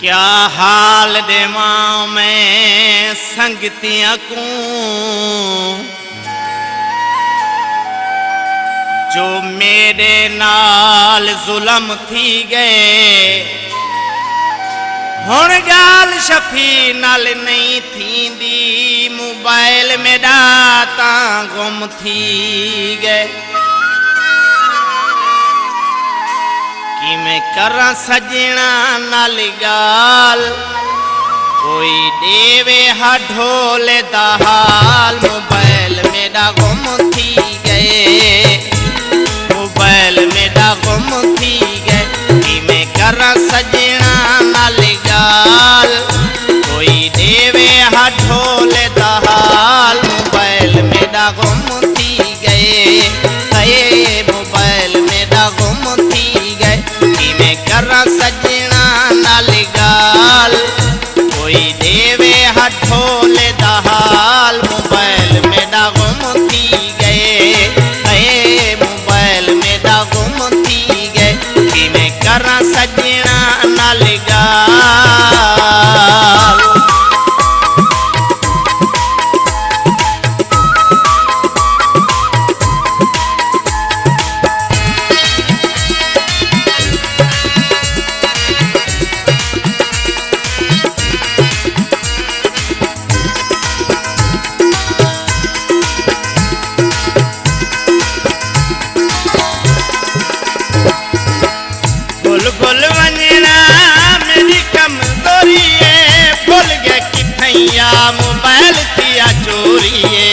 क्या हाल देवा मैं संगतियां को जो मेरे नाल जुल्म थी गए। हुण गाल शफी नाल नहीं थींदी, मोबाइल में डाता गुम थी गए। कि मैं करा सजना नाल गाल, कोई देवे हा ढोल दा हाल। मोबाइल मेरा गुम थी गए, मोबाइल मेरा गुम थी गए। कि मैं करा सजना नाल गाल, कोई देवे हा ढोल दा हाल। मोबाइल मेरा गुम थी गए, मोबाइल मेरा गुम थी गए। कि मैं करा सजना नाल गाल, कोई देवे हा ढोल दा हाल। मोबाइल मेरा गुम थी गए, मोबाइल मेरा गुम थी गए। कि मैं करा सजना नाल गाल। भूल वंजना मेरी कमजोरी है, भूल गया कि भैया मोबाइल किया चोरी है।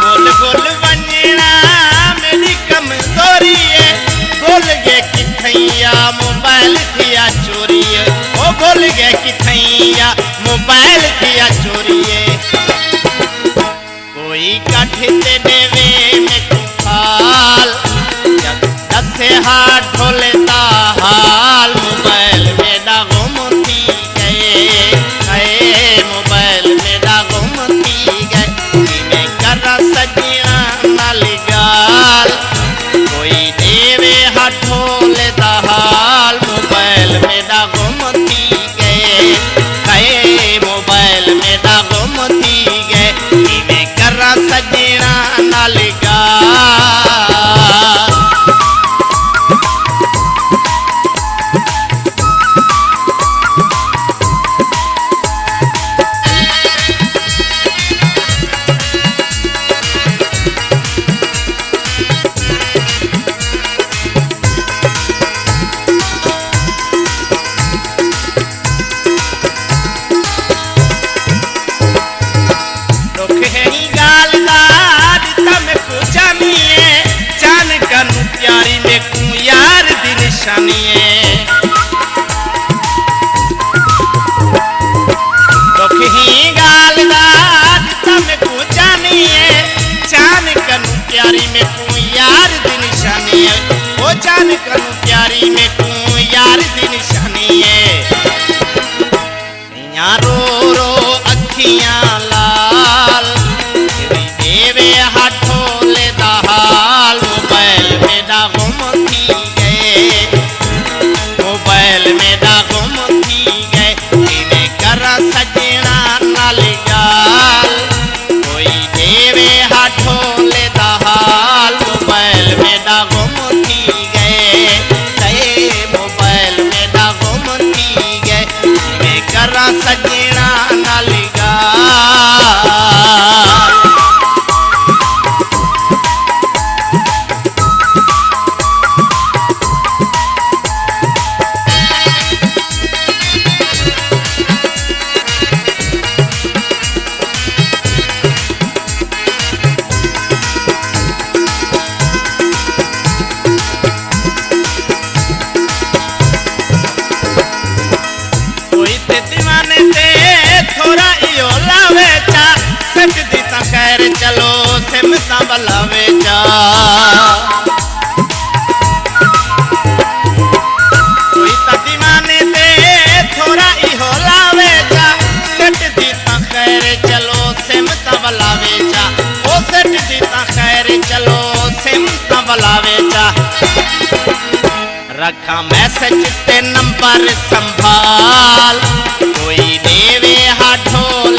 भूल वंजना मेरी कमजोरी है, भूल गया कि भैया मोबाइल किया चोरी है। वो भूल गया कि भैया मोबाइल किया चोरी है। कोई कठ दे देवे में हाल, दसे हाथ ढोले दा हाल। मोबाइल मेरा गुम थी गए, मोबाइल मेरा गुम थी गए। कि मैं करा सजना नाल गाल, कोई देवे हाथ ढोले दा हाल। मोबाइल मेरा गुम थी गए, मोबाइल मेरा गुम थी गए। कि मैं करा सजना नाल गाल। प्यारी में कू यार दी निशानी है, दुख ही गाल दाद तम को जानी है। जान कनु प्यारी में कू यार दी निशानी है, वो जान कनु प्यारी में कू यार दी निशानी है। यहाँ रो रो अखियां लाल, देवे हाथों ले दा हाल। मोबाइल मेरा गुम थी गए, मोबाइल मेरा गुम थी गए। कि मैं करा सजना नाल गाल, कोई देवे हाथों ले दा हाल। मोबाइल मेरा गुम थी गए, मोबाइल मेरा गुम थी गए। कि मैं करा सजना नाल गाल। खैर चलो सिम संभलावे जा, कोई दीवाने ते थोड़ा इहो लावे जा। सेट दी ता खैर चलो सिम संभलावे जा, ओ सेट दी ता खैर चलो सिम संभलावे जा। रखा मैसेज ते नंबर संभाल, कोई देवे हा ढोल